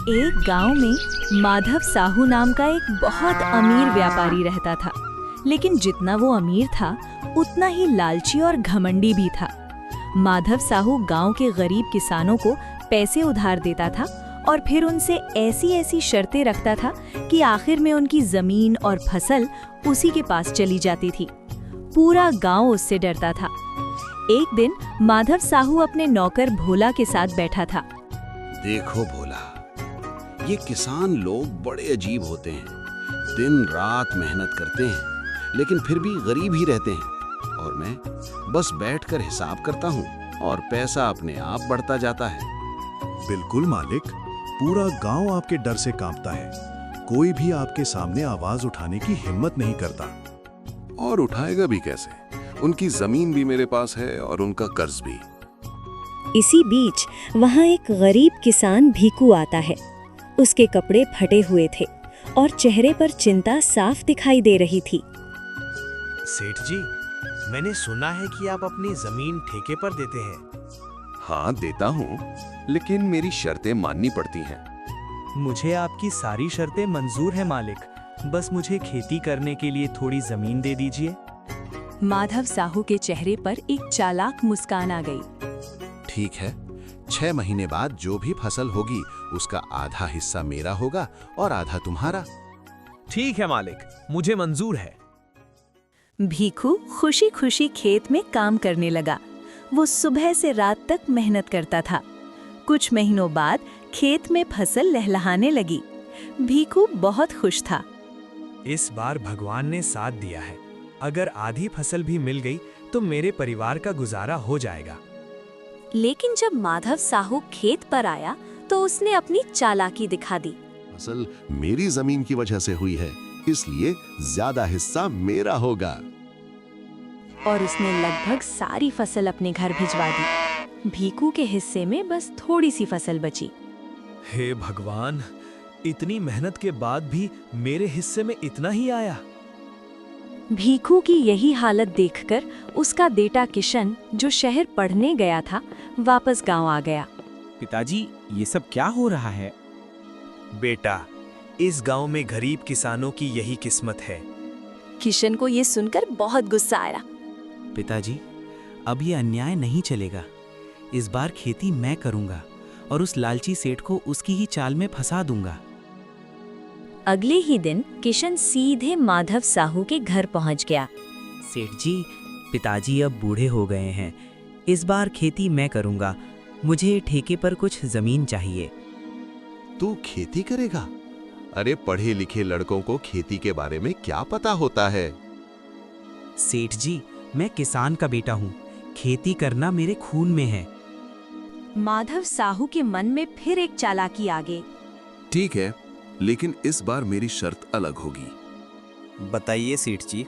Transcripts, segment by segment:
एक गांव में माधव साहू नाम का एक बहुत अमीर व्यापारी रहता था। लेकिन जितना वो अमीर था उतना ही लालची और घमंडी भी था। माधव साहू गांव के गरीब किसानों को पैसे उधार देता था और फिर उनसे ऐसी ऐसी शर्तें रखता था कि आखिर में उनकी जमीन और फसल उसी के पास चली जाती थी। पूरा गांव उससे डरता था। एक दिन माधव साहू अपने नौकर भोला के साथ बैठा था। देखो भोला, ये किसान लोग बड़े अजीब होते हैं। दिन रात मेहनत करते हैं लेकिन फिर भी गरीब ही रहते हैं, और मैं बस बैठकर हिसाब करता हूँ और पैसा अपने आप बढ़ता जाता है। बिल्कुल मालिक, पूरा गांव आपके डर से कांपता है। कोई भी आपके सामने आवाज उठाने की हिम्मत नहीं करता। और उठाएगा भी कैसे? उनकी जमीन भी मेरे पास है और उनका कर्ज भी। इसी बीच वहाँ एक गरीब किसान भीकू आता है। उसके कपड़े फटे हुए थे और चेहरे पर चिंता साफ दिखाई दे रही थी। सेठ जी, मैंने सुना है कि आप अपनी जमीन ठेके पर देते हैं। हाँ, देता हूँ, लेकिन मेरी शर्तें माननी पड़ती हैं। मुझे आपकी सारी शर्तें मंजूर है मालिक। बस मुझे खेती करने के लिए थोड़ी जमीन दे दीजिए। माधव साहू के चेहरे पर एक चालाक मुस्कान आ गई। ठीक है, 6 महीने बाद जो भी फसल होगी उसका आधा हिस्सा मेरा होगा और आधा तुम्हारा। ठीक है मालिक, मुझे मंजूर है। भीखू खुशी खुशी खेत में काम करने लगा। वो सुबह से रात तक मेहनत करता था। कुछ महीनों बाद खेत में फसल लहलहाने लगी। भीखू बहुत खुश था। इस बार भगवान ने साथ दिया है। अगर आधी फसल भी मिल गई तो मेरे परिवार का गुजारा हो जाएगा। लेकिन जब माधव साहू खेत पर आया तो उसने अपनी चालाकी दिखा दी। फसल मेरी जमीन की वजह से हुई है, इसलिए ज्यादा हिस्सा मेरा होगा। और उसने लगभग सारी फसल अपने घर भिजवा दी। भीखू के हिस्से में बस थोड़ी सी फसल बची। हे भगवान, इतनी मेहनत के बाद भी मेरे हिस्से में इतना ही आया। भीखू की यही हालत देखकर उसका बेटा किशन, जो शहर पढ़ने गया था, वापस गांव आ गया। पिताजी, ये सब क्या हो रहा है? बेटा, इस गांव में गरीब किसानों की यही किस्मत है। किशन को ये सुनकर बहुत गुस्सा आया। पिताजी, अब ये अन्याय नहीं चलेगा। इस बार खेती मैं करूंगा और उस लालची सेठ को उसकी ही चाल में फंसा दूंगा। अगले ही दिन किशन सीधे माधव साहू के घर पहुंच गया। सेठ जी, पिताजी अब बूढ़े हो गए हैं। इस बार खेती मैं करूंगा। मुझे ठेके पर कुछ जमीन चाहिए। तू खेती करेगा? अरे, पढ़े लिखे लड़कों को खेती के बारे में क्या पता होता है? सेठ जी, मैं किसान का बेटा हूँ। खेती करना मेरे खून में है। माधव साहू के मन में फिर एक चालाकी आ गई। ठीक है, लेकिन इस बार मेरी शर्त अलग होगी। बताइए सेठ जी।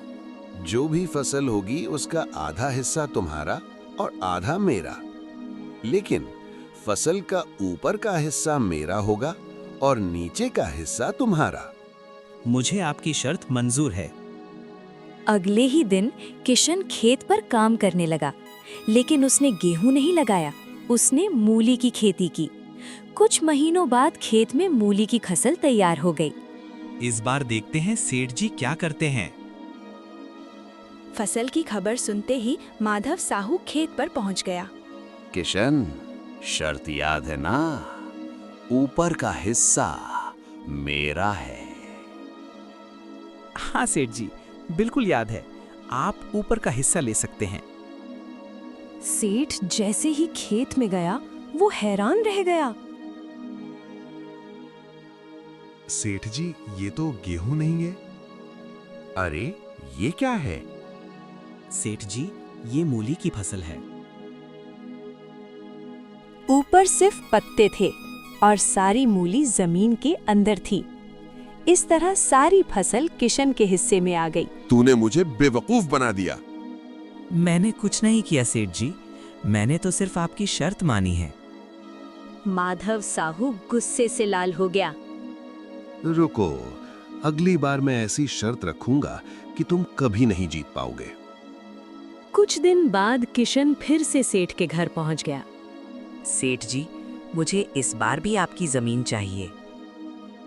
जो भी फसल होगी उसका आधा हिस्सा तुम्हारा और आधा मेरा, लेकिन फसल का ऊपर का हिस्सा मेरा होगा और नीचे का हिस्सा तुम्हारा। मुझे आपकी शर्त मंजूर है। अगले ही दिन किशन खेत पर काम करने लगा, लेकिन उसने गेहूं नहीं लगाया। उसने मूली की खेती की। कुछ महीनों बाद खेत में मूली की फसल तैयार हो गई। इस बार देखते हैं सेठ जी क्या करते हैं। फसल की खबर सुनते ही माधव साहू खेत पर पहुंच गया। किशन, शर्त याद है ना? ऊपर का हिस्सा मेरा है। हाँ सेठ जी, बिल्कुल याद है। आप ऊपर का हिस्सा ले सकते हैं। सेठ जैसे ही खेत में गया वो हैरान रह गया। सेठ जी, ये तो गेहूं नहीं है। अरे, ये क्या है? सेठ जी, ये मूली की फसल है। ऊपर सिर्फ पत्ते थे और सारी मूली जमीन के अंदर थी। इस तरह सारी फसल किशन के हिस्से में आ गई। तूने मुझे बेवकूफ बना दिया। मैंने कुछ नहीं किया सेठ जी। मैंने तो सिर्फ आपकी शर्त मानी है। माधव साहू गुस्से से लाल हो गया। रुको, अगली बार मैं ऐसी शर्त रखूंगा कि तुम कभी नहीं जीत पाओगे। कुछ दिन बाद किशन फिर से सेठ के घर पहुंच गया। सेठ जी, मुझे इस बार भी आपकी जमीन चाहिए।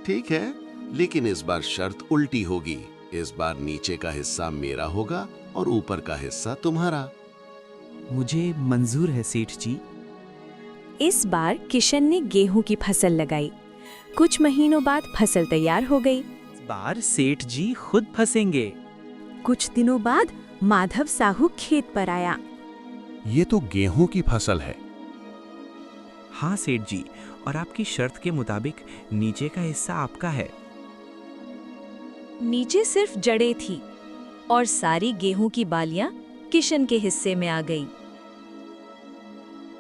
ठीक है, लेकिन इस बार शर्त उल्टी होगी। इस बार नीचे का हिस्सा मेरा होगा और ऊपर का हिस्सा तुम्हारा। मुझे मंजूर है सेठ जी। इस बार किशन ने गेहूं की फसल लगाई। कुछ महीनों बाद फसल तैयार हो गई। इस बार सेठ जी खुद फंसेंगे। कुछ दिनों बाद माधव साहू खेत पर आया। ये तो गेहूं की फसल है। हाँ सेठ जी, और आपकी शर्त के मुताबिक नीचे का हिस्सा आपका है। नीचे सिर्फ जड़ें थी और सारी गेहूं की बालियां किशन के हिस्से में आ गई।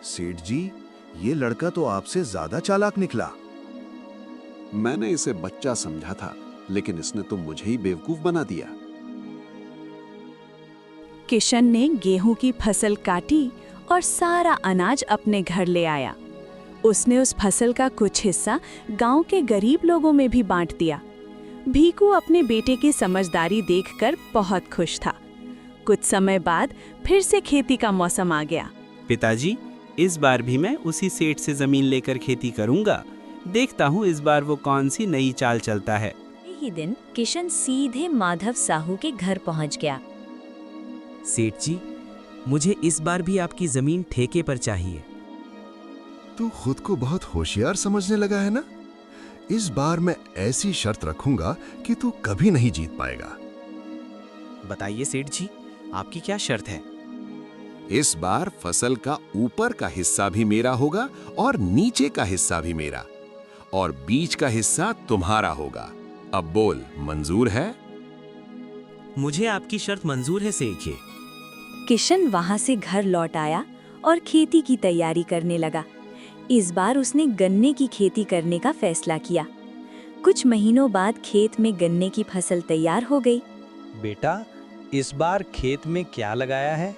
सेठ जी, ये लड़का तो आपसे ज्यादा चालाक निकला। मैंने इसे बच्चा समझा था, लेकिन इसने तो मुझे ही बेवकूफ बना दिया। किशन ने गेहूं की फसल काटी और सारा अनाज अपने घर ले आया। उसने उस फसल का कुछ हिस्सा गांव के गरीब लोगों में भी बांट दिया। भीकू अपने बेटे की समझदारी देखकर बहुत खुश था। कुछ समय बाद फिर से खेती का मौसम आ गया। पिताजी, इस बार भी मैं उसी सेठ से जमीन लेकर खेती करूंगा। देखता हूँ इस बार वो कौन सी नई चाल चलता है। यही दिन किशन सीधे माधव साहू के घर पहुंच गया। सेठ जी, मुझे इस बार भी आपकी जमीन ठेके पर चाहिए। तू खुद को बहुत होशियार समझने लगा है ना? इस बार मैं ऐसी शर्त रखूंगा कि तू कभी नहीं जीत पाएगा। बताइए सेठ जी, आपकी क्या शर्त है? इस बार फसल का ऊपर का हिस्सा भी मेरा होगा और नीचे का हिस्सा भी मेरा, और बीच का हिस्सा तुम्हारा होगा। अब बोल, मंजूर है? मुझे आपकी शर्त मंजूर है सेठ जी। किशन वहां से घर लौट आया और खेती की तैयारी करने लगा। इस बार उसने गन्ने की खेती करने का फैसला किया। कुछ महीनों बाद खेत में गन्ने की फसल तैयार हो गई। बेटा, इस बार खेत में क्या लगाया है?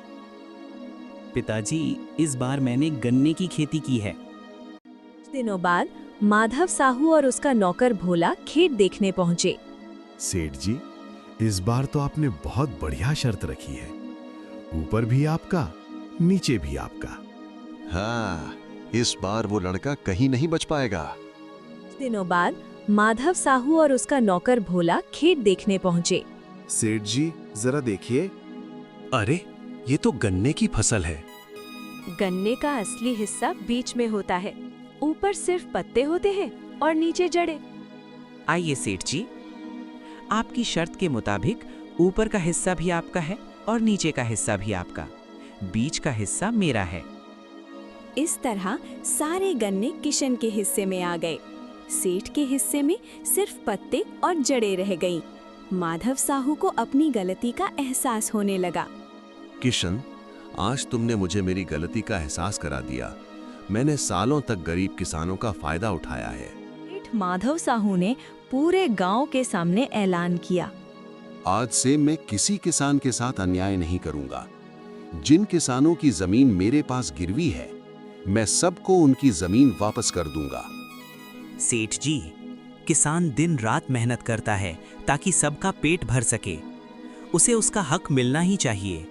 पिताजी, इस बार मैंने गन्ने की खेती की है। कुछ दिनों बाद माधव साहू और उसका नौकर भोला खेत देखने पहुंचे। सेठ जी, इस बार तो आपने बहुत बढ़िया शर्त रखी है। ऊपर भी आपका, नीचे भी आपका। हाँ, इस बार वो लड़का कहीं नहीं बच पाएगा। कुछ दिनों बाद माधव साहू और उसका नौकर भोला खेत देखने पहुंचे। सेठ जी, जरा देखिए। अरे, ये तो गन्ने की फसल है। गन्ने का असली हिस्सा बीच में होता है। ऊपर सिर्फ पत्ते होते हैं और नीचे जड़ें। आइए सेठ जी, आपकी शर्त के मुताबिक ऊपर का हिस्सा भी आपका है और नीचे का हिस्सा भी आपका। बीच का हिस्सा मेरा है। इस तरह सारे गन्ने किशन के हिस्से में आ गए। सेठ के हिस्से में सिर्फ पत्ते और जड़ें रह गईं। माधव साहू को अपनी गलती का एहसास होने लगा। किशन, आज तुमने मुझे मेरी गलती का एहसास करा दिया। मैंने सालों तक गरीब किसानों का फायदा उठाया है। सेठ माधव साहू ने पूरे गांव के सामने ऐलान किया, आज से मैं किसी किसान के साथ अन्याय नहीं करूंगा। जिन किसानों की जमीन मेरे पास गिरवी है, मैं सबको उनकी जमीन वापस कर दूंगा। सेठ जी, किसान दिन रात मेहनत करता है ताकि सबका पेट भर सके। उसे उसका हक मिलना ही चाहिए।